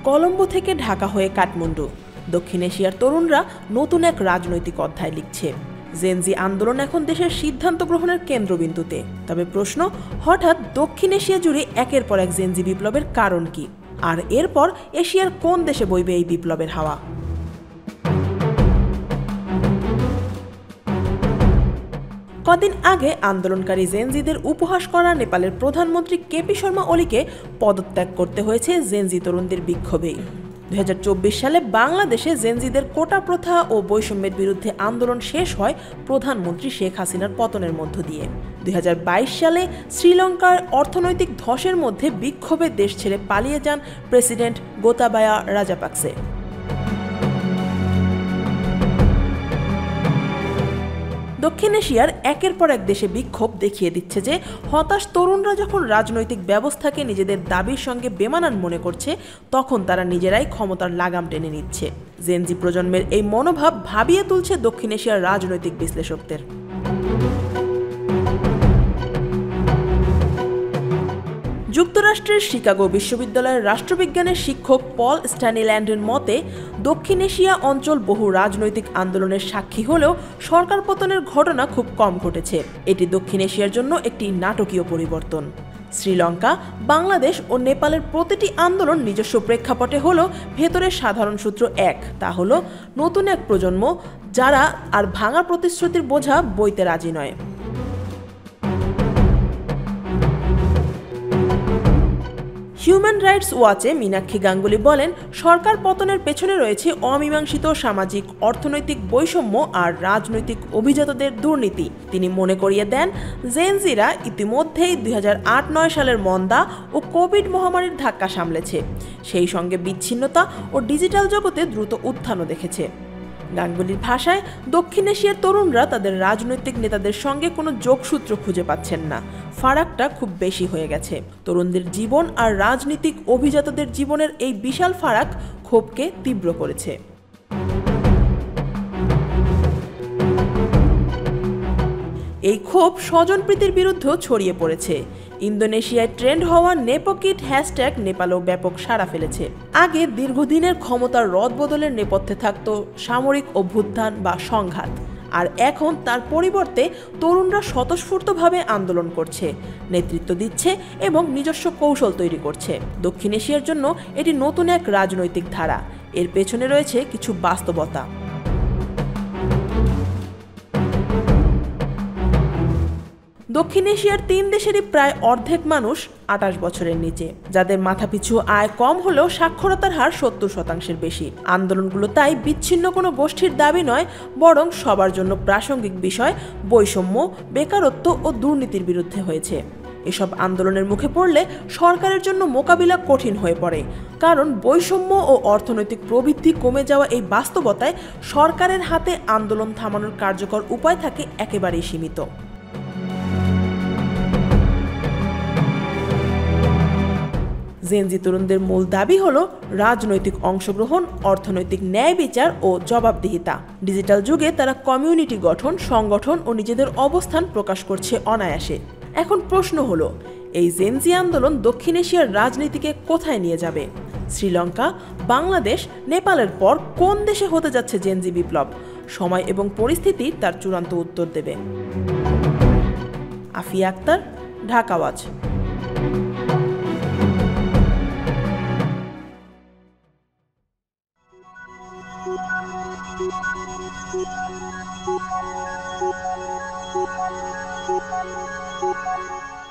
কলম্বো থেকে ঢাকা হয়ে কাঠমান্ডু, দক্ষিণ এশিয়ার তরুণরা নতুন এক রাজনৈতিক অধ্যায় লিখছে। জেনজি আন্দোলন এখন দেশের সিদ্ধান্ত গ্রহণের কেন্দ্রবিন্দুতে। তবে প্রশ্ন, হঠাৎ দক্ষিণ এশিয়া জুড়ে একের পর এক জেনজি বিপ্লবের কারণ কি? আর এরপর এশিয়ার কোন দেশে বইবে এই বিপ্লবের হাওয়া? কদিন আগে আন্দোলনকারী জেনজিদের উপহাস করা নেপালের প্রধানমন্ত্রী কেপি শর্মা ওলিকে পদত্যাগ করতে হয়েছে জেনজি তরুণদের বিক্ষোভেই। 2024 সালে বাংলাদেশে জেনজিদের কোটা প্রথা ও বৈষম্যের বিরুদ্ধে আন্দোলন শেষ হয় প্রধানমন্ত্রী শেখ হাসিনার পতনের মধ্য দিয়ে। 2022 সালে শ্রীলঙ্কার অর্থনৈতিক ধসের মধ্যে বিক্ষোভে দেশ ছেড়ে পালিয়ে যান প্রেসিডেন্ট গোতাবায়া রাজাপাকসে। দক্ষিণ এশিয়ার একের পর এক দেশে বিক্ষোভ দেখিয়ে দিচ্ছে যে হতাশ তরুণরা যখন রাজনৈতিক ব্যবস্থাকে নিজেদের দাবির সঙ্গে বেমানান মনে করছে, তখন তারা নিজেরাই ক্ষমতার লাগাম টেনে নিচ্ছে। জেনজি প্রজন্মের এই মনোভাব ভাবিয়ে তুলছে দক্ষিণ এশিয়ার রাজনৈতিক বিশ্লেষকদের। যুক্তরাষ্ট্রের শিকাগো বিশ্ববিদ্যালয়ের রাষ্ট্রবিজ্ঞানের শিক্ষক পল স্ট্যানিল্যান্ডের মতে, দক্ষিণ এশিয়া অঞ্চল বহু রাজনৈতিক আন্দোলনের সাক্ষী হলেও সরকার পতনের ঘটনা খুব কম ঘটেছে। এটি দক্ষিণ এশিয়ার জন্য একটি নাটকীয় পরিবর্তন। শ্রীলঙ্কা, বাংলাদেশ ও নেপালের প্রতিটি আন্দোলন নিজস্ব প্রেক্ষাপটে হলেও ভেতরের সাধারণ সূত্র এক, তা হলো নতুন এক প্রজন্ম যারা আর ভাঙা প্রতিশ্রুতির বোঝা বইতে রাজি নয়। হিউম্যান রাইটস ওয়াচে মীনাক্ষী গাঙ্গুলি বলেন, সরকার পতনের পেছনে রয়েছে অমীমাংসিত সামাজিক অর্থনৈতিক বৈষম্য আর রাজনৈতিক অভিজাতদের দুর্নীতি। তিনি মনে করিয়ে দেন, জেনজিরা ইতিমধ্যেই 2008-9 সালের মন্দা ও কোভিড মহামারীর ধাক্কা সামলেছে, সেই সঙ্গে বিচ্ছিন্নতা ও ডিজিটাল জগতে দ্রুত উত্থানও দেখেছে। গাঙ্গুলির ভাষায়, দক্ষিণ এশিয়ার তরুণরা তাদের রাজনৈতিক নেতাদের সঙ্গে কোনো যোগসূত্র খুঁজে পাচ্ছেন না। ফারাকটা খুব বেশি হয়ে গেছে। তরুণদের জীবন আর রাজনীতিক অভিজাতদের জীবনের এই বিশাল ফারাক ক্ষোভকে তীব্র করেছে। এই ক্ষোভ স্বজনপ্রীতির বিরুদ্ধেও ছড়িয়ে পড়েছে। ইন্দোনেশিয়ায় ট্রেন্ড হওয়া নেপোকিট হ্যাশট্যাগ নেপালেও ব্যাপক সাড়া ফেলেছে। আগে দীর্ঘদিনের ক্ষমতার রদবদলের নেপথ্যে থাকত সামরিক অভ্যুত্থান বা সংঘাত, আর এখন তার পরিবর্তে তরুণরা স্বতঃস্ফূর্তভাবে আন্দোলন করছে, নেতৃত্ব দিচ্ছে এবং নিজস্ব কৌশল তৈরি করছে। দক্ষিণ এশিয়ার জন্য এটি নতুন এক রাজনৈতিক ধারা। এর পেছনে রয়েছে কিছু বাস্তবতা। দক্ষিণ এশিয়ার 3 দেশেরই প্রায় অর্ধেক মানুষ 28 বছরের নিচে, যাদের মাথাপিছু আয় কম হলেও সাক্ষরতার হার 70%-এর বেশি। আন্দোলনগুলো তাই বিচ্ছিন্ন কোনো গোষ্ঠীর দাবি নয়, বরং সবার জন্য প্রাসঙ্গিক বিষয় বৈষম্য, বেকারত্ব ও দুর্নীতির বিরুদ্ধে হয়েছে। এসব আন্দোলনের মুখে পড়লে সরকারের জন্য মোকাবিলা কঠিন হয়ে পড়ে, কারণ বৈষম্য ও অর্থনৈতিক প্রবৃদ্ধি কমে যাওয়া এই বাস্তবতায় সরকারের হাতে আন্দোলন থামানোর কার্যকর উপায় থাকে একেবারেই সীমিত। জেনজি তরুণদের মূল দাবি হলো রাজনৈতিক অংশগ্রহণ, অর্থনৈতিক ন্যায় বিচার ও জবাবদিহিতা। ডিজিটাল যুগে তারা কমিউনিটি গঠন, সংগঠন ও নিজেদের অবস্থান প্রকাশ করছে অনায়াসে। এখন প্রশ্ন হলো, এই জেনজি আন্দোলন দক্ষিণ এশিয়ার রাজনীতিকে কোথায় নিয়ে যাবে? শ্রীলঙ্কা, বাংলাদেশ, নেপালের পর কোন দেশে হতে যাচ্ছে জেনজি বিপ্লব? সময় এবং পরিস্থিতি তার চূড়ান্ত উত্তর দেবে। Afia Akhtar, Dhaka watch. Thank you.